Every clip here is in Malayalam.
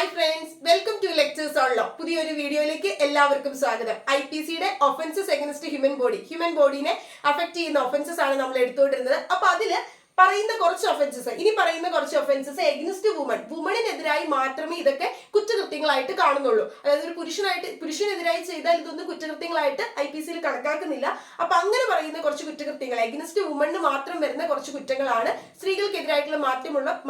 Hi friends, welcome to lectures on law. പുതിയൊരു വീഡിയോയിലേക്ക് എല്ലാവർക്കും സ്വാഗതം. IPCയുടെ ഒഫൻസസ് എഗൻസ്റ്റ് ഹ്യൂമൻ ബോഡിനെ അഫക്ട് ചെയ്യുന്ന ഒഫൻസസ് ആണ് നമ്മൾ എടുത്തുകൊണ്ടിരുന്നത്. അപ്പൊ അതില് പറയുന്ന കുറച്ച് ഒഫൻസസ് എഗൻസ്റ്റ് വുമണിനെതിരായി മാത്രമേ ഇതൊക്കെ കുറ്റകൃത്യങ്ങളായിട്ട് കാണുന്നുള്ളൂ. അതായത് ഒരു പുരുഷനെതിരായി ചെയ്താൽ ഇതൊന്നും കുറ്റകൃത്യങ്ങളായിട്ട് IPCയിൽ കണക്കാക്കുന്നില്ല. അപ്പൊ അങ്ങനെ പറയുന്ന കുറച്ച് കുറ്റകൃത്യങ്ങൾ എഗൻസ്റ്റ് വുമണിന് മാത്രം വരുന്ന കുറച്ച് കുറ്റങ്ങളാണ് സ്ത്രീകൾക്കെതിരായിട്ടുള്ള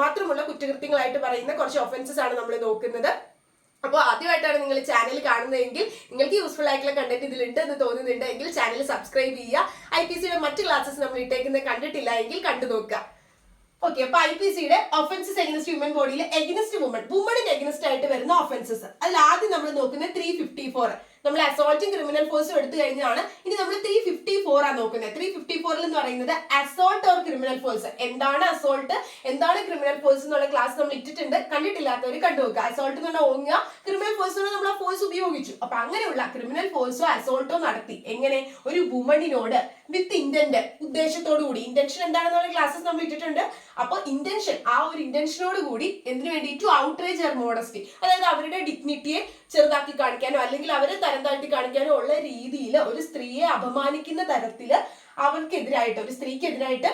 മാത്രമുള്ള കുറ്റകൃത്യങ്ങളായിട്ട് പറയുന്ന കുറച്ച് ഒഫൻസസ് ആണ് നമ്മൾ നോക്കുന്നത്. അപ്പോൾ ആദ്യമായിട്ടാണ് നിങ്ങൾ ചാനൽ കാണുന്നതെങ്കിൽ നിങ്ങൾക്ക് യൂസ്ഫുൾ ആയിട്ടുള്ള കണ്ടന്റ് ഇതിലുണ്ട് എന്ന് തോന്നുന്നുണ്ട് എങ്കിൽ ചാനൽ സബ്സ്ക്രൈബ് ചെയ്യുക. IPCയുടെ മറ്റ് ക്ലാസ്സസ് നമ്മൾ ഇട്ടേക്കുന്നത് കണ്ടിട്ടില്ല എങ്കിൽ കണ്ടു നോക്കുക. ഓക്കെ, അപ്പൊ IPCയുടെ ഒഫൻസസ് എഗൻസ്റ്റ് ഹ്യൂമൻ ബോഡിയിൽ എഗൻസ്റ്റ് വുമണിന് എഗൻസ്റ്റ് ആയിട്ട് വരുന്ന ഒഫൻസസ് അതിൽ ആദ്യം നമ്മൾ നോക്കുന്നത് 354. നമ്മൾ അസോൾട്ടും ക്രിമിനൽ ഫോഴ്സും എടുത്തു കഴിഞ്ഞാണ്. ഇനി നമ്മൾ 354 ആണ് നോക്കുന്നത്. 354 എന്ന് പറയുന്നത് അസോൾട്ട് ഓർ ക്രിമിനൽ ഫോഴ്സ്. എന്താണ് അസോൾട്ട്, എന്താണ് ക്രിമിനൽ ഫോഴ്സ് എന്നുള്ള ക്ലാസ് നമ്മൾ ഇട്ടിട്ടുണ്ട്. കണ്ടിട്ടില്ലാത്തവർ കണ്ടുനോക്കുക. അസോൾട്ട് എന്ന് പറഞ്ഞാൽ ഓങ്ങുക, ക്രിമിനൽ ഫോഴ്സ് എന്ന് പറഞ്ഞാൽ നമ്മൾ ആ ഫോഴ്സ് ഉപയോഗിച്ചു. അപ്പൊ അങ്ങനെയുള്ള ക്രിമിനൽ ഫോഴ്സോ അസോൾട്ടോ നടത്തി എങ്ങനെ ഒരു വുമണിനോട് വിത്ത് ഇന്റന്റ്, ഉദ്ദേശത്തോടു കൂടി. ഇന്റൻഷൻ എന്താണെന്നുള്ള ക്ലാസ്സസ് നമ്മൾ ഇട്ടിട്ടുണ്ട്. അപ്പൊ ഇന്റൻഷൻ, ആ ഒരു ഇന്റൻഷനോട് കൂടി എന്തിനു വേണ്ടി, ടു ഔട്ട്റേജ് ഹർ മോഡസ്റ്റി, അതായത് അവരുടെ ഡിഗ്നിറ്റിയെ ചെറുതാക്കി കാണിക്കാനോ അല്ലെങ്കിൽ അവരെ തരം താഴ്ത്തി കാണിക്കാനോ ഉള്ള രീതിയിൽ ഒരു സ്ത്രീയെ അപമാനിക്കുന്ന തരത്തില് അവർക്കെതിരായിട്ട്, ഒരു സ്ത്രീക്കെതിരായിട്ട്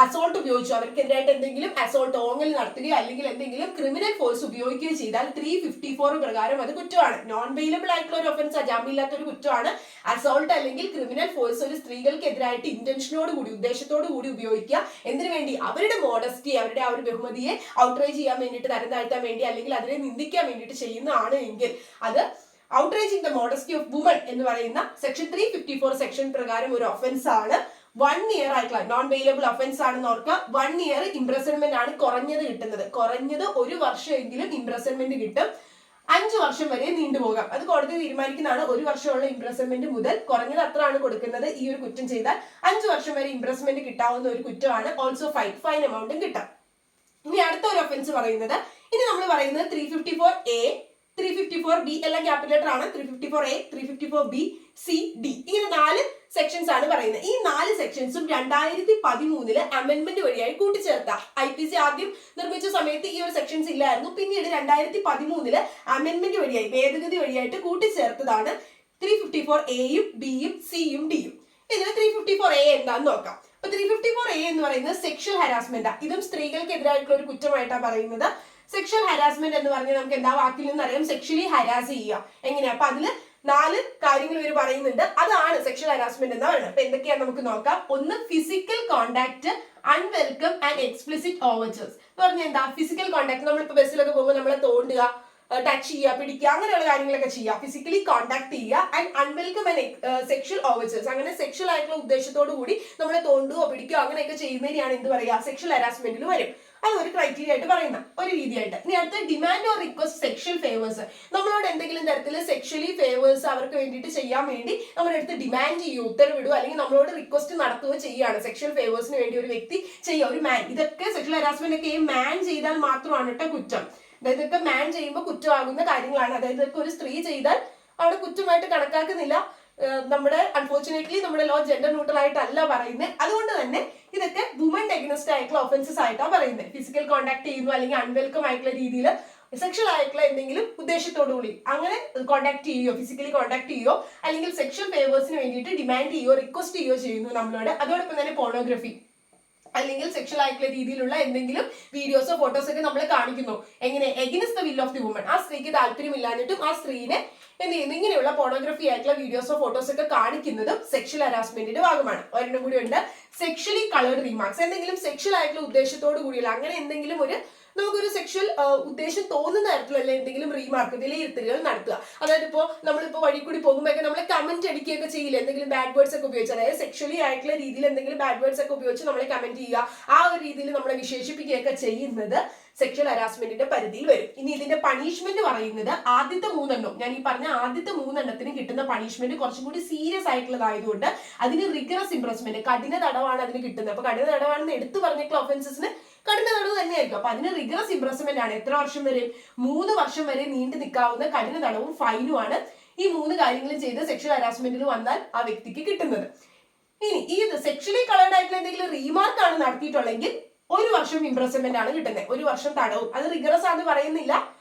അസോൾട്ട് ഉപയോഗിച്ചു, അവർക്കെതിരായിട്ട് എന്തെങ്കിലും അസോൾട്ട് ഓങ്ങൽ നടത്തുകയോ അല്ലെങ്കിൽ എന്തെങ്കിലും ക്രിമിനൽ ഫോഴ്സ് ഉപയോഗിക്കുകയോ ചെയ്താൽ 354 പ്രകാരം അത് കുറ്റമാണ്. നോൺ വെയിലബിൾ ആയിട്ടുള്ള ഒരു ഒഫൻസ്, ജാമ്യമില്ലാത്ത ഒരു കുറ്റമാണ് അസോൾട്ട് അല്ലെങ്കിൽ ക്രിമിനൽ ഫോഴ്സ് ഒരു സ്ത്രീകൾക്കെതിരായിട്ട് ഇന്റൻഷനോട് കൂടി, ഉദ്ദേശത്തോടു കൂടി ഉപയോഗിക്കുക. എന്തിനു വേണ്ടി, അവരുടെ മോഡസ്റ്റി, അവരുടെ ആ ഒരു ബഹുമതിയെ ഔട്ട്റേജ് ചെയ്യാൻ വേണ്ടിയിട്ട്, തരം താഴ്ത്താൻ വേണ്ടി അല്ലെങ്കിൽ അതിനെ നിന്ദിക്കാൻ വേണ്ടിയിട്ട് ചെയ്യുന്നതാണ് എങ്കിൽ അത് outraging the modesty of woman എന്ന് പറയുന്ന സെക്ഷൻ 354 സെക്ഷൻ പ്രകാരം ഒരു ഒഫൻസ് ആണ്. 1 year ആയിട്ടുള്ള നോൺ വെയിലബിൾ ഒഫൻസ് ആണെന്ന് ഓർക്കുക. 1 year ഇംപ്രസൺമെന്റ് ആണ് കുറഞ്ഞത് കിട്ടുന്നത്. കുറഞ്ഞത് 1 വർഷമെങ്കിലും ഇംപ്രസൺമെന്റ് കിട്ടും. 5 വർഷം വരെ നീണ്ടുപോകാം. അത് കോടതി തീരുമാനിക്കുന്നതാണ്. 1 വർഷമുള്ള ഇംപ്രസൺമെന്റ് മുതൽ കുറഞ്ഞത് അത്ര ആണ് കൊടുക്കുന്നത്. ഈ ഒരു കുറ്റം ചെയ്താൽ 5 വർഷം വരെ ഇംപ്രസൺമെന്റ് കിട്ടാവുന്ന ഒരു കുറ്റമാണ്. ഓൾസോ ഫൈൻ എമൗണ്ടും കിട്ടാം. ഇനി അടുത്ത ഒരു ഒഫൻസ് പറയുന്നത്, ഇനി നമ്മൾ പറയുന്നത് 354A, 354B, എല്ലാം ക്യാപിറ്റൽ ലെറ്റർ ആണ്. 354A, 354B, C, D, ഇങ്ങനെ 4 സെക്ഷൻസ് ആണ് പറയുന്നത്. ഈ 4 സെക്ഷൻസും 2013 അമെന്റ്മെന്റ് വഴിയായി കൂട്ടിച്ചേർത്ത. IPC ആദ്യം നിർമ്മിച്ച സമയത്ത് ഈ ഒരു സെക്ഷൻസ് ഇല്ലായിരുന്നു. പിന്നീട് 2013 അമെന്റ്മെന്റ് വഴിയായി, ഭേദഗതി വഴിയായിട്ട് കൂട്ടിച്ചേർത്തതാണ് 354Aയും Bയും Cയും Dയും. ഇതിന് 354A എന്താന്ന് നോക്കാം. അപ്പൊ 354A എന്ന് പറയുന്നത് സെക്ഷൽ ഹരാസ്മെന്റ്. ഇതും സ്ത്രീകൾക്കെതിരായിട്ടുള്ള ഒരു കുറ്റമായിട്ടാണ് പറയുന്നത്. സെക്ഷൽ ഹരാസ്മെന്റ് എന്ന് പറഞ്ഞാൽ നമുക്ക് എന്താ വാക്കിൽ നിന്ന് അറിയാം, സെക്ഷലി ഹരാസ് ചെയ്യുക. എങ്ങനെയാ, അപ്പൊ അതില് 4 കാര്യങ്ങൾ ഇവർ പറയുന്നുണ്ട്. അതാണ് സെക്ഷൽ ഹരാസ്മെന്റ് എന്ന് പറയുന്നത്. അപ്പൊ എന്തൊക്കെയാ നമുക്ക് നോക്കാം. ഒന്ന്, ഫിസിക്കൽ കോണ്ടാക്ട്, അൺവെൽക്കം ആൻഡ് എക്സ്പ്ലിസിറ്റ് ഓവർച്ചേഴ്സ് എന്ന് പറഞ്ഞാൽ എന്താ, ഫിസിക്കൽ കോണ്ടാക്ട്, നമ്മളിപ്പോ ബസ്സിലൊക്കെ പോകുമ്പോൾ നമ്മളെ തോണ്ടുക, ടച്ച് ചെയ്യുക, പിടിക്കുക, അങ്ങനെയുള്ള കാര്യങ്ങളൊക്കെ ചെയ്യുക, ഫിസിക്കലി കോണ്ടാക്ട് ചെയ്യുക. ആൻഡ് അൺവെൽക്കം ആൻഡ് സെക്ഷൽ ഓവർച്ചേഴ്സ്, അങ്ങനെ സെക്ഷൽ ആയിട്ടുള്ള ഉദ്ദേശത്തോടു കൂടി നമ്മളെ തോണ്ടുകയോ പിടിക്കുകയോ അങ്ങനെയൊക്കെ ചെയ്യുന്നതിനെയാണ് എന്ത് പറയുക, സെക്ഷൽ ഹരാസ്മെന്റിൽ വരും. അത് ഒരു ക്രൈറ്റീരിയ ആയിട്ട് പറയുന്ന ഒരു രീതിയായിട്ട്. ഇനി അടുത്ത, demand or request sexual favours. നമ്മളോട് എന്തെങ്കിലും തരത്തിൽ സെക്ഷലി ഫേവേഴ്സ് അവർക്ക് വേണ്ടിയിട്ട് ചെയ്യാൻ വേണ്ടി നമ്മുടെ അടുത്ത് ഡിമാൻഡ് ചെയ്യുക, ഉത്തരവിടുക, അല്ലെങ്കിൽ നമ്മളോട് റിക്വസ്റ്റ് നടത്തുകയോ ചെയ്യുകയാണ്. സെക്ഷൽ ഫേവേഴ്സിന് വേണ്ടി ഒരു വ്യക്തി ചെയ്യുക, ഒരു മാൻ. ഇതൊക്കെ സെക്ഷൽ ഹരാസ്മെന്റ് ഒക്കെ മാൻ ചെയ്താൽ മാത്രമാണ് കേട്ടോ കുറ്റം. അതായത് ഇതൊക്കെ മാൻ ചെയ്യുമ്പോൾ കുറ്റമാകുന്ന കാര്യങ്ങളാണ്. അതായത് ഇതൊക്കെ ഒരു സ്ത്രീ ചെയ്താൽ അവിടെ കുറ്റമായിട്ട് കണക്കാക്കുന്നില്ല. നമ്മുടെ അൺഫോർച്ചുനേറ്റ്ലി നമ്മുടെ ലോ ജെൻഡർ ന്യൂട്രൽ ആയിട്ടല്ല പറയുന്നത്. അതുകൊണ്ട് തന്നെ ഇതൊക്കെ വുമൺ എഗനസ്റ്റ് ആയിട്ടുള്ള ഒഫൻസസ് ആയിട്ടാണ് പറയുന്നത്. ഫിസിക്കൽ കോണ്ടാക്ട് ചെയ്യുന്നു അല്ലെങ്കിൽ അൺവെൽക്കം ആയിട്ടുള്ള രീതിയിൽ സെക്ഷൽ ആയിട്ടുള്ള എന്തെങ്കിലും ഉദ്ദേശത്തോടു കൂടി അങ്ങനെ കോണ്ടാക്ട് ചെയ്യുകയോ, ഫിസിക്കലി കോണ്ടാക്ട് ചെയ്യുകയോ അല്ലെങ്കിൽ സെക്ഷൽ ഫേവേഴ്സിന് വേണ്ടിയിട്ട് ഡിമാൻഡ് ചെയ്യുകയോ റിക്വസ്റ്റ് ചെയ്യുകയോ ചെയ്യുന്നു നമ്മളോട്. അതോടൊപ്പം തന്നെ പോർണോഗ്രഫി അല്ലെങ്കിൽ സെക്ഷൽ ആയിട്ടുള്ള രീതിയിലുള്ള എന്തെങ്കിലും വീഡിയോസോ ഫോട്ടോസോ ഒക്കെ നമ്മൾ കാണിക്കുന്നു. എങ്ങനെ, against the will of the woman. ആ സ്ത്രീക്ക് താല്പര്യമില്ലാഞ്ഞിട്ടും ആ സ്ത്രീനെ എന്ത് ചെയ്യുന്നു, ഇങ്ങനെയുള്ള പോർണോഗ്രഫി ആയിട്ടുള്ള വീഡിയോസോ ഫോട്ടോസോ ഒക്കെ കാണിക്കുന്നതും സെക്ഷൽ ഹരാസ്മെന്റിന്റെ ഭാഗമാണ്. ഒരെണ്ണം കൂടി ഉണ്ട്, സെക്ഷലി കളേർഡ് റിമാർക്സ്. എന്തെങ്കിലും സെക്ഷൽ ആയിട്ടുള്ള ഉദ്ദേശത്തോടു കൂടിയുള്ള അങ്ങനെ എന്തെങ്കിലും ഒരു നമുക്കൊരു സെക്ഷൽ ഉദ്ദേശം തോന്നുന്ന തരത്തിലുള്ള എന്തെങ്കിലും റീമാർക്ക്, വിലയിരുത്തലുകൾ നടത്തുക. അതായത് ഇപ്പോൾ നമ്മളിപ്പോൾ വഴി കൂടി പോകുമ്പോഴൊക്കെ നമ്മൾ കമന്റ് അടിക്കുകയൊക്കെ ചെയ്യില്ല, എന്തെങ്കിലും ബാഡ് വേർഡ്സ് ഒക്കെ ഉപയോഗിച്ച്, അതായത് സെക്ഷലി ആയിട്ടുള്ള രീതിയിൽ എന്തെങ്കിലും ബാഡ് വേർഡ്സ് ഒക്കെ ഉപയോഗിച്ച് നമ്മളെ കമന്റ് ചെയ്യുക, ആ ഒരു രീതിയിൽ നമ്മളെ വിശേഷിപ്പിക്കുകയൊക്കെ ചെയ്യുന്നത് സെക്ഷൽ ഹരാസ്മെന്റിന്റെ പരിധിയിൽ വരും. ഇനി ഇതിന്റെ പണിഷ്മെന്റ് പറയുന്നത് ആദ്യത്തെ 3 ഞാൻ ഈ പറഞ്ഞ ആദ്യത്തെ 3 കിട്ടുന്ന പണിഷ്മെന്റ് കുറച്ചും കൂടി സീരിയസ് ആയിട്ടുള്ളതായതുകൊണ്ട് അതിന് റിഗറസ് ഇംപ്രസ്മെന്റ്, കഠിന തടവാണ് അതിന് കിട്ടുന്നത്. അപ്പൊ കഠിന തടവാണെന്ന് എടുത്തു പറഞ്ഞിട്ടുള്ള ഒഫൻസസിന് കഠിന തടവ് തന്നെയായിരിക്കും. അപ്പൊ അതിന് റിഗറസ് ഇംപ്രസ്മെന്റ് ആണ്. എത്ര വർഷം വരെ, 3 വർഷം വരെ നീണ്ടു നിൽക്കാവുന്ന കഠിന തടവും ഫൈനുമാണ് ഈ 3 കാര്യങ്ങളും ചെയ്ത് സെക്ഷൽ ഹരാസ്മെന്റിൽ വന്നാൽ ആ വ്യക്തിക്ക് കിട്ടുന്നത്. ഇനി ഈ സെക്ഷലി കളേർഡ് ആയിട്ടുള്ള എന്തെങ്കിലും റീമാർക്ക് ആണ് നടത്തിയിട്ടുള്ളെങ്കിൽ 1 വർഷം ഇംപ്രസൺമെന്റ് ആണ് കിട്ടുന്നത്. 1 വർഷം തടവും. അത് റിഗറസ് ആണെന്ന് പറയുന്നില്ല,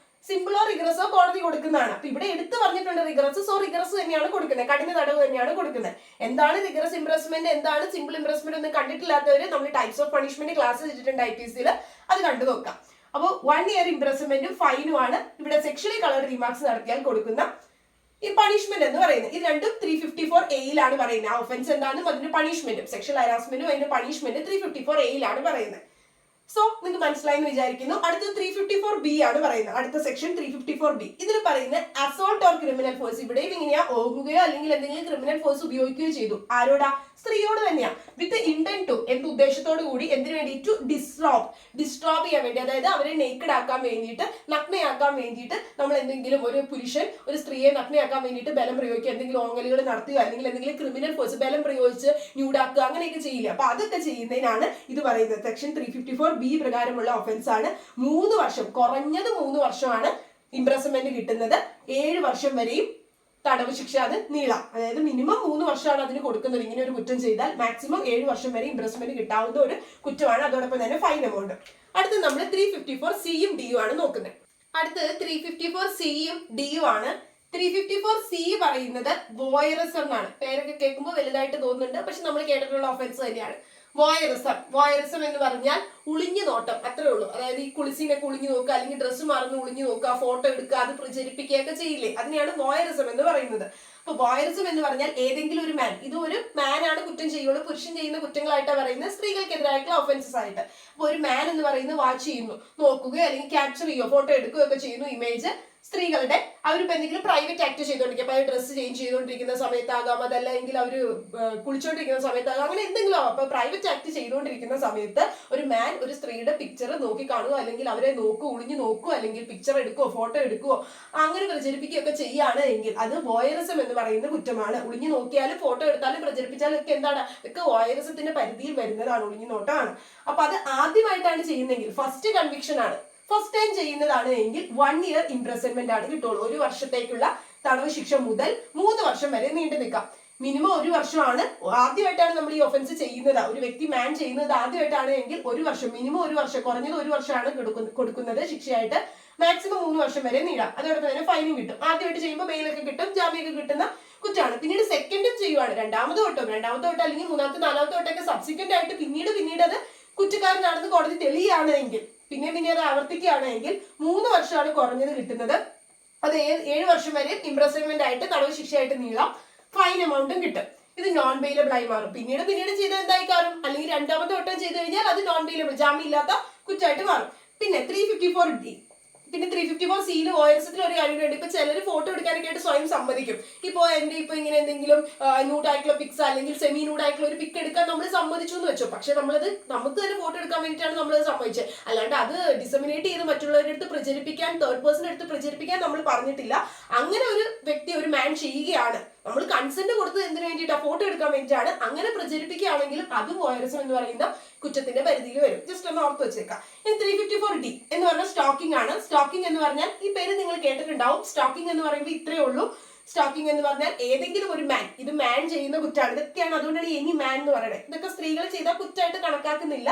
സിമ്പിളോ റിഗ്രസോ കോടതി കൊടുക്കുന്നതാണ്. അപ്പൊ ഇവിടെ എടുത്തു പറഞ്ഞിട്ടുണ്ട് റിഗ്രസ്, സോ റിഗ്രസ് തന്നെയാണ് കൊടുക്കുന്നത്, കഠിന തടവ് തന്നെയാണ് കൊടുക്കുന്നത്. എന്താണ് റിഗ്രസ് ഇംപ്രസ്മെന്റ്, എന്താണ് സിമ്പിൾ ഇംപ്രസ്മെന്റ് ഒന്നും കണ്ടിട്ടില്ലാത്തവര് നമ്മൾ ടൈപ്സ് ഓഫ് പണിഷ്മെന്റ് ക്ലാസ് വെച്ചിട്ടുണ്ട് IPC-ൽ, അത് കണ്ടു നോക്കാം. അപ്പോൾ 1 year ഇംപ്രസ്മെന്റും ഫൈനും ആണ് ഇവിടെ സെക്ഷലി കളർഡ് റിമാർക്സ് നടത്തിയാൽ കൊടുക്കുന്ന ഈ പണിഷ്മെന്റ് എന്ന് പറയുന്നത്. ഇത് രണ്ടും 354A പറയുന്നത്. ആ ഒഫൻസ് എന്താണെന്നും അതിന്റെ പണിഷ്മെന്റും, സെക്ഷൽ ഹരാസ്മെന്റും അതിന്റെ പണിഷ്മെന്റ് 354A പറയുന്നത്. സോ നിങ്ങൾക്ക് മനസ്സിലായി എന്ന് വിചാരിക്കുന്നു. അടുത്തത് 354B ആണ് പറയുന്നത്. അടുത്ത സെക്ഷൻ 354B. ഇതിൽ പറയുന്നത് അസോൾട്ട് ഓർ ക്രിമിനൽ ഫോഴ്സ്. ഇവിടെയും ഇങ്ങനെയാ, ഓകുകയോ അല്ലെങ്കിൽ എന്തെങ്കിലും ക്രിമിനൽ ഫോഴ്സ് ഉപയോഗിക്കുകയോ ചെയ്തു. ആരോടാ? സ്ത്രീയോട് തന്നെയാ. വിത്ത് ഇന്റന്റ് ടു, എന്ത് ഉദ്ദേശത്തോടു കൂടി, എന്തിനു വേണ്ടി? ടു ഡിസ്ട്രോബ് ചെയ്യാൻ വേണ്ടി, അതായത് അവരെ നേക്കഡ് ആക്കാൻ വേണ്ടിയിട്ട്, നഗ്നയാക്കാൻ വേണ്ടിയിട്ട് നമ്മൾ എന്തെങ്കിലും ഒരു പുരുഷൻ ഒരു സ്ത്രീയെ നഗ്നയാക്കാൻ വേണ്ടിയിട്ട് ബലം പ്രയോഗിക്കുക, എന്തെങ്കിലും ഓങ്ങലുകൾ നടത്തുക, അല്ലെങ്കിൽ എന്തെങ്കിലും ക്രിമിനൽ ഫോഴ്സ് ബലം പ്രയോഗിച്ച് ന്യൂഡാക്കുക, അങ്ങനെയൊക്കെ ചെയ്യില്ല. അപ്പൊ അതൊക്കെ ചെയ്യുന്നതിനാണ് ഇത് പറയുന്നത്. സെക്ഷൻ 354B പ്രകാരമുള്ള ഒഫൻസ് ആണ്. 3 വർഷം, കുറഞ്ഞത് 3 വർഷമാണ് ഇംപ്രസ്മെന്റ് കിട്ടുന്നത്. 7 വർഷം വരെയും തടവ് ശിക്ഷ അത് നീളാം. അതായത് മിനിമം 3 വർഷമാണ് അതിന് കൊടുക്കുന്നത്. ഇങ്ങനെ ഒരു കുറ്റം ചെയ്താൽ മാക്സിമം 7 വർഷം വരെ ഇംപ്രസ്മെന്റ് കിട്ടാവുന്ന ഒരു കുറ്റമാണ്. അതോടൊപ്പം തന്നെ ഫൈൻ എമൗണ്ട്. അടുത്ത് നമ്മൾ 354Cയും Dയും ആണ് നോക്കുന്നത്. അടുത്തത് 354Cയും Dയും ആണ്. 354C പറയുന്നത് വോയറിസം എന്നാണ്. പേരൊക്കെ കേൾക്കുമ്പോൾ വലുതായിട്ട് തോന്നുന്നുണ്ട്, പക്ഷെ നമ്മൾ കേട്ടിട്ടുള്ള ഒഫൻസ് തന്നെയാണ്. വോയറിസം എന്ന് പറഞ്ഞാൽ ഒളിഞ്ഞു നോട്ടം, അത്രേ ഉള്ളൂ. അതായത് ഈ കുളിസിനൊക്കെ ഒളിഞ്ഞു നോക്കുക, അല്ലെങ്കിൽ ഡ്രസ്സ് മാറുന്ന ഒളിഞ്ഞു നോക്കുക, ഫോട്ടോ എടുക്കുക, അത് പ്രചരിപ്പിക്കുകയൊക്കെ ചെയ്യില്ലേ, അതിനെയാണ് വോയറിസം എന്ന് പറയുന്നത്. അപ്പൊ വോയറിസം എന്ന് പറഞ്ഞാൽ ഏതെങ്കിലും ഒരു മാൻ, ഇത് ഒരു മാൻ ആണ് കുറ്റം ചെയ്യുള്ളൂ, പുരുഷൻ ചെയ്യുന്ന കുറ്റങ്ങളായിട്ടാണ് പറയുന്നത്, സ്ത്രീകൾക്കെതിരായിട്ടുള്ള ഒഫൻസസ് ആയിട്ട്. അപ്പൊ ഒരു മാൻ എന്ന് പറയുന്നത് വാച്ച് ചെയ്യുന്നു, നോക്കുകയോ അല്ലെങ്കിൽ ക്യാപ്ചർ ചെയ്യുകയോ ഫോട്ടോ എടുക്കുകയോ ഒക്കെ ചെയ്യുന്നു ഇമേജ് സ്ത്രീകളുടെ. അവരിപ്പോ എന്തെങ്കിലും പ്രൈവറ്റ് ആക്ട് ചെയ്തുകൊണ്ടിരിക്കും, അപ്പൊ ഡ്രസ്സ് ചേഞ്ച് ചെയ്തുകൊണ്ടിരിക്കുന്ന സമയത്താകാം, അതല്ലെങ്കിൽ അവർ കുളിച്ചുകൊണ്ടിരിക്കുന്ന സമയത്താകാം, അങ്ങനെ എന്തെങ്കിലും ആവാം. അപ്പൊ പ്രൈവറ്റ് ആക്ട് ചെയ്തുകൊണ്ടിരിക്കുന്ന സമയത്ത് ഒരു മാൻ ഒരു സ്ത്രീയുടെ പിക്ചർ നോക്കി കാണുക, അല്ലെങ്കിൽ അവരെ നോക്കുക, ഒളിഞ്ഞു നോക്കുക, അല്ലെങ്കിൽ പിക്ചർ എടുക്കുകയോ ഫോട്ടോ എടുക്കുകയോ അങ്ങനെ പ്രചരിപ്പിക്കുകയൊക്കെ ചെയ്യുകയാണ് എങ്കിൽ അത് വോയറിസം എന്ന് പറയുന്ന കുറ്റമാണ്. ഒളിഞ്ഞു നോക്കിയാലും ഫോട്ടോ എടുത്താലും പ്രചരിപ്പിച്ചാലും ഒക്കെ എന്താണ്, ഇതൊക്കെ വോയറിസത്തിന്റെ പരിധിയിൽ വരുന്നതാണ്, ഒളിഞ്ഞു നോട്ടമാണ്. അപ്പൊ അത് ആദ്യമായിട്ടാണ് ചെയ്യുന്നതെങ്കിൽ, ഫസ്റ്റ് കൺവിക്ഷൻ ആണ്, ഫസ്റ്റ് ടൈം ചെയ്യുന്നതാണ് എങ്കിൽ 1 year ഇംപ്രസൺമെന്റ് ആണ് കിട്ടുള്ളൂ. 1 വർഷത്തേക്കുള്ള തടവ് ശിക്ഷ മുതൽ 3 വർഷം വരെ നീണ്ടു നിൽക്കാം. മിനിമം 1 വർഷമാണ്. ആദ്യമായിട്ടാണ് നമ്മൾ ഈ ഒഫൻസ് ചെയ്യുന്നത്, ഒരു വ്യക്തി മാൻ ചെയ്യുന്നത് ആദ്യമായിട്ടാണ് എങ്കിൽ 1 വർഷം, മിനിമം 1 വർഷം, കുറഞ്ഞത് 1 വർഷമാണ് കൊടുക്കുന്നത് ശിക്ഷയായിട്ട്. മാക്സിമം 3 വർഷം വരെ നീടാം. അതോടൊപ്പം തന്നെ ഫൈനും കിട്ടും. ആദ്യമായിട്ട് ചെയ്യുമ്പോൾ ബെയിലൊക്കെ കിട്ടും, ജാമ്യമൊക്കെ കിട്ടുന്ന കുറ്റമാണ്. പിന്നീട് സെക്കൻഡും ചെയ്യുവാണ്, രണ്ടാമത്തെ വട്ടം അല്ലെങ്കിൽ മൂന്നാമത്തെ നാലാമത്തെ വട്ടമൊക്കെ സബ്സിക്വന്റ് ആയിട്ട് പിന്നീട് അത് കുറ്റക്കാരനാണെന്ന് കോടതി തെളിയുകയാണെങ്കിൽ, പിന്നെ അത് ആവർത്തിക്കുകയാണെങ്കിൽ 3 വർഷമാണ് കുറഞ്ഞത് കിട്ടുന്നത്. അത് 7 വർഷം വരെ ഇംപ്രസൺമെന്റ് ആയിട്ട് തടവ് ശിക്ഷയായിട്ട് നീളാം. ഫൈൻ എമൗണ്ടും കിട്ടും. ഇത് നോൺ ബെയിലബിൾ ആയി മാറും. പിന്നീട് ചെയ്ത് എന്തായി കാണും, അല്ലെങ്കിൽ രണ്ടാമത്തെ വട്ടം ചെയ്ത് കഴിഞ്ഞാൽ അത് നോൺ ബെയിലബിൾ, ജാമ്യമില്ലാത്ത കുറ്റമായിട്ട് മാറും. പിന്നെ 354D, പിന്നെ 354Cയിൽ വോയറിസത്തിൽ ഒരു കാര്യമുണ്ട്. ഇപ്പൊ ചിലർ ഫോട്ടോ എടുക്കാനൊക്കെ ആയിട്ട് സ്വയം സമ്മതിക്കും. ഇപ്പൊ ഇങ്ങനെ എന്തെങ്കിലും ന്യൂഡായിട്ടുള്ള പിക്സ് അല്ലെങ്കിൽ സെമി ന്യൂഡായിട്ടുള്ള ഒരു പിക്ക് എടുക്കാൻ നമ്മൾ സമ്മതിച്ചു എന്ന് വെച്ചോ. പക്ഷെ നമുക്ക് തന്നെ ഫോട്ടോ എടുക്കാൻ വേണ്ടിയിട്ടാണ് നമ്മളത് സമ്മതിച്ചത്. അല്ലാണ്ട് അത് ഡിസമിനേറ്റ് ചെയ്ത് മറ്റുള്ളവരുടെ അടുത്ത് പ്രചരിപ്പിക്കാൻ, തേർഡ് പേഴ്സൺ അടുത്ത് പ്രചരിപ്പിക്കാൻ നമ്മൾ പറഞ്ഞിട്ടില്ല. അങ്ങനെ ഒരു വ്യക്തി, ഒരു മാൻ ചെയ്യുകയാണ്, നമ്മൾ കൺസെന്റ് കൊടുത്തത് എന്തിനു വേണ്ടിയിട്ടാണ്? ഫോട്ടോ എടുക്കാൻ വേണ്ടിയിട്ടാണ്. അങ്ങനെ പ്രചരിപ്പിക്കുകയാണെങ്കിലും അത് വോയറിസം എന്ന് പറയുന്ന കുറ്റത്തിന്റെ പരിധിയിൽ വരും. ജസ്റ്റ് ഒന്ന് ഓർത്ത് വെച്ചേക്കാം. ഇനി 354D എന്ന് പറഞ്ഞാൽ സ്റ്റോക്കിംഗ് ആണ്. സ്റ്റോക്കിംഗ് എന്ന് പറഞ്ഞാൽ ഈ പേര് നിങ്ങൾ കേട്ടിട്ടുണ്ടാവും. സ്റ്റോക്കിംഗ് എന്ന് പറയുമ്പോൾ ഇത്രയേ ഉള്ളൂ. സ്റ്റോക്കിംഗ് എന്ന് പറഞ്ഞാൽ ഏതെങ്കിലും ഒരു മാൻ, ഇത് മാൻ ചെയ്യുന്ന കുറ്റമാണ്. ഇതൊക്കെയാണ്, അതുകൊണ്ടാണ് എനി മാൻ എന്ന് പറയുന്നത്. ഇതൊക്കെ സ്ത്രീകൾ ചെയ്താൽ കുറ്റമായിട്ട് കണക്കാക്കുന്നില്ല.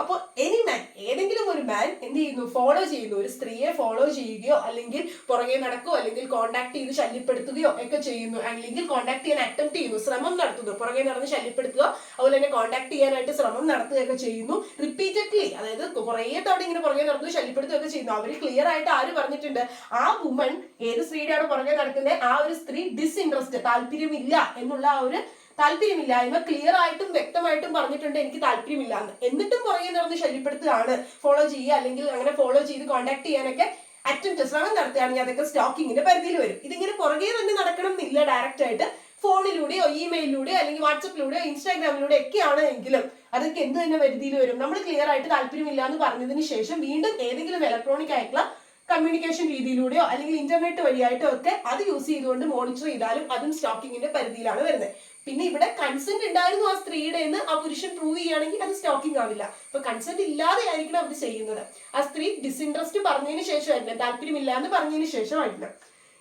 അപ്പോൾ എനി മാൻ, ഏതെങ്കിലും ഒരു മാൻ എന്ത് ചെയ്യുന്നു? ഫോളോ ചെയ്യുന്നു. ഒരു സ്ത്രീയെ ഫോളോ ചെയ്യുകയോ അല്ലെങ്കിൽ പുറകെ നടക്കുകയോ അല്ലെങ്കിൽ കോണ്ടാക്ട് ചെയ്ത് ശല്യപ്പെടുത്തുകയോ ഒക്കെ ചെയ്യുന്നു, അല്ലെങ്കിൽ കോണ്ടാക്ട് ചെയ്യാൻ അറ്റംപ്റ്റ് ചെയ്യുന്നു, ശ്രമം നടത്തുന്നു. പുറകെ നടന്ന് ശല്യപ്പെടുത്തുക, അതുപോലെ തന്നെ കോണ്ടാക്ട് ചെയ്യാനായിട്ട് ശ്രമം നടത്തുകയൊക്കെ ചെയ്യുന്നു. റിപ്പീറ്റഡ്ലി, അതായത് കുറേ തവണ ഇങ്ങനെ പുറകെ നടന്നു ശല്യപ്പെടുത്തുകയൊക്കെ ചെയ്യുന്നു. അവർ ക്ലിയർ ആയിട്ട് ആര് പറഞ്ഞിട്ടുണ്ട്? ആ വുമൺ, ഏത് സ്ത്രീയുടെയാണ് പുറകെ നടക്കുന്നത്, ആ ഒരു സ്ത്രീ ഡിസ്ഇൻട്രസ്റ്റ്, താല്പര്യമില്ല എന്നുള്ള ആ ഒരു താല്പര്യമില്ലായ്മ ക്ലിയർ ആയിട്ടും വ്യക്തമായിട്ടും പറഞ്ഞിട്ടുണ്ട്, എനിക്ക് താല്പര്യമില്ല എന്ന്. എന്നിട്ടും പുറകെ നടന്ന് ശല്യപ്പെടുത്തുകയാണ്, ഫോളോ ചെയ്യുക അല്ലെങ്കിൽ അങ്ങനെ ഫോളോ ചെയ്ത് കോണ്ടാക്ട് ചെയ്യാനൊക്കെ അറ്റംപ്റ്റ്, ശ്രമം നടത്തുകയാണെങ്കിൽ അതൊക്കെ സ്റ്റോക്കിങ്ങിന്റെ പരിധിയിൽ വരും. ഇതിങ്ങനെ പുറകെ തന്നെ നടക്കണം എന്നില്ല. ഡയറക്റ്റ് ആയിട്ട് ഫോണിലൂടെയോ ഇമെയിലിലൂടെയോ അല്ലെങ്കിൽ വാട്സപ്പിലൂടെയോ ഇൻസ്റ്റാഗ്രാമിലൂടെ ഒക്കെയാണ് എങ്കിലും അതൊക്കെ എന്ത് തന്നെ പരിധിയിൽ വരും. നമ്മൾ ക്ലിയർ ആയിട്ട് താല്പര്യമില്ല എന്ന് പറഞ്ഞതിന് ശേഷം വീണ്ടും ഏതെങ്കിലും ഇലക്ട്രോണിക് ആയിട്ടുള്ള കമ്മ്യൂണിക്കേഷൻ രീതിയിലൂടെയോ അല്ലെങ്കിൽ ഇന്റർനെറ്റ് വഴിയായിട്ടോ ഒക്കെ അത് യൂസ് ചെയ്തുകൊണ്ട് മോണിറ്റർ ചെയ്താലും അതും സ്റ്റോക്കിങ്ങിന്റെ പരിധിയിലാണ് വരുന്നത്. പിന്നെ ഇവിടെ കൺസെന്റ് ഉണ്ടായിരുന്നു ആ സ്ത്രീയുടെ എന്ന് ആ പുരുഷൻ പ്രൂവ് ചെയ്യുകയാണെങ്കിൽ അത് സ്റ്റോക്കിംഗ് ആവില്ല. അപ്പൊ കൺസെന്റ് ഇല്ലാതെ ആയിരിക്കണം അവർ ചെയ്യുന്നത്. ആ സ്ത്രീ ഡിസ്ഇൻട്രസ്റ്റ് പറഞ്ഞതിന് ശേഷമായിരിക്കണം, താല്പര്യമില്ല എന്ന് പറഞ്ഞതിന് ശേഷമായിരിക്കണം.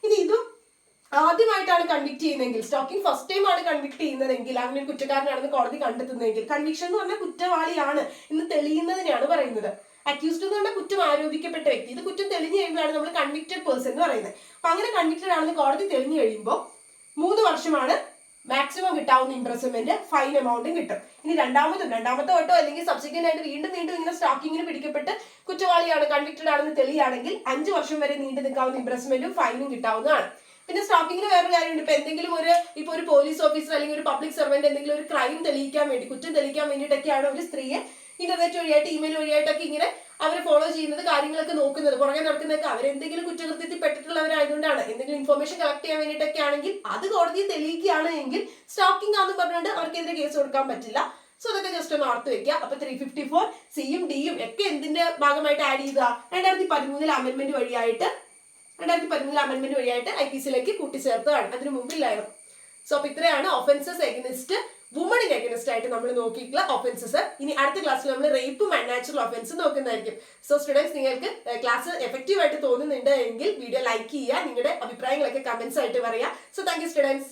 ഇനി ഇതും ആദ്യമായിട്ടാണ് കൺവിക്ട് ചെയ്യുന്നതെങ്കിൽ, സ്റ്റോക്കിംഗ് ഫസ്റ്റ് ടൈം ആണ് കൺവിക്ട് ചെയ്യുന്നതെങ്കിൽ, അങ്ങനെ ഒരു കുറ്റക്കാരനാണെന്ന് കോടതി കണ്ടെത്തുന്നതെങ്കിൽ, കൺവിക്ഷൻ എന്ന് പറഞ്ഞാൽ കുറ്റവാളിയാണ് എന്ന് തെളിയുന്നതിനാണ് പറയുന്നത്. അക്യൂസ്ഡ് എന്ന് പറഞ്ഞാൽ കുറ്റം ആരോപിക്കപ്പെട്ട വ്യക്തി. ഇത് കുറ്റം തെളിഞ്ഞു കഴിയുമ്പോഴാണ് നമ്മൾ കൺവിക്റ്റഡ് പേഴ്സൺ എന്ന് പറയുന്നത്. അപ്പൊ അങ്ങനെ കൺവിക്റ്റഡ് ആണെന്ന് കോടതി തെളിഞ്ഞു കഴിയുമ്പോൾ 3 വർഷമാണ് മാക്സിമം കിട്ടാവുന്ന ഇംപ്രസ്മെന്റ്, ഫൈൻ എമൗണ്ടും കിട്ടും. ഇനി രണ്ടാമത്തെ വട്ടോ അല്ലെങ്കിൽ സബ്സിക്വന്റ് ആയിട്ട് വീണ്ടും ഇങ്ങനെ സ്റ്റാക്കിങ്ങിന് പിടിക്കപ്പെട്ട് കുറ്റവാളിയാണ്, കൺവിക്റ്റഡ് ആണെന്ന് തെളിയുകയാണെങ്കിൽ 5 വർഷം വരെ നീണ്ടു നിൽക്കാവുന്ന ഇംപ്രസ്മെന്റും ഫൈനും കിട്ടാവുന്നതാണ്. പിന്നെ സ്റ്റോക്കിങ്ങിന് വേറൊരു കാര്യമുണ്ട്. ഇപ്പൊ എന്തെങ്കിലും ഒരു പോലീസ് ഓഫീസർ അല്ലെങ്കിൽ ഒരു പബ്ലിക് സർവന്റ് എന്തെങ്കിലും ഒരു ക്രൈം തെളിയിക്കാൻ വേണ്ടി, കുറ്റം തെളിയിക്കാൻ വേണ്ടിയിട്ടൊക്കെയാണ് ഒരു സ്ത്രീയെ ഇന്റർനെറ്റ് വഴിയായിട്ട് ഇമെയിൽ വഴിയായിട്ടൊക്കെ ഇങ്ങനെ അവർ ഫോളോ ചെയ്യുന്നത്, കാര്യങ്ങളൊക്കെ നോക്കുന്നത്, പുറകെ നടക്കുന്നതൊക്കെ അവരെന്തെങ്കിലും കുറ്റകൃത്യത്തിൽ പെട്ടിട്ടുള്ളവരായതുകൊണ്ടാണ്. എന്തെങ്കിലും ഇൻഫർമേഷൻ കളക്ട് ചെയ്യാൻ വേണ്ടിയിട്ടൊക്കെ ആണെങ്കിൽ അത് കോടതിയെ തെളിയിക്കുകയാണ് എങ്കിൽ സ്റ്റോക്കിംഗ് ആണെന്ന് പറഞ്ഞുകൊണ്ട് അവർക്കെതിരെ കേസ് കൊടുക്കാൻ പറ്റില്ല. സോ അതൊക്കെ ജസ്റ്റ് ഒന്ന് ഓർത്ത് വെക്കുക. അപ്പൊ 354 സിയും ഡിയും ഒക്കെ എന്തിന്റെ ഭാഗമായിട്ട് ആഡ് ചെയ്ത 2013 അമെന്റ്മെന്റ് വഴിയായിട്ട് IPC കൂട്ടിച്ചേർത്തതാണ്. അതിന് മുമ്പില്ലായിരുന്നു. സോ അപ്പൊ ഇത്രയാണ് ഒഫൻസസ് എഗനിസ്റ്റ് വുമണിന് എഗനിസ്റ്റ് ആയിട്ട് നമ്മൾ നോക്കിയിട്ടുള്ള ഒഫൻസസ്. ഇനി അടുത്ത ക്ലാസ്സിൽ നമ്മൾ റേപ്പും അൺനാച്ചുറൽ ഒഫൻസും നോക്കുന്നതായിരിക്കും. സോ സ്റ്റുഡൻസ്, നിങ്ങൾക്ക് ക്ലാസ് എഫക്റ്റീവ് ആയിട്ട് തോന്നുന്നുണ്ട് എങ്കിൽ വീഡിയോ ലൈക്ക് ചെയ്യുക, നിങ്ങളുടെ അഭിപ്രായങ്ങളൊക്കെ കമന്റ്സ് ആയിട്ട് പറയാം. So thank you students.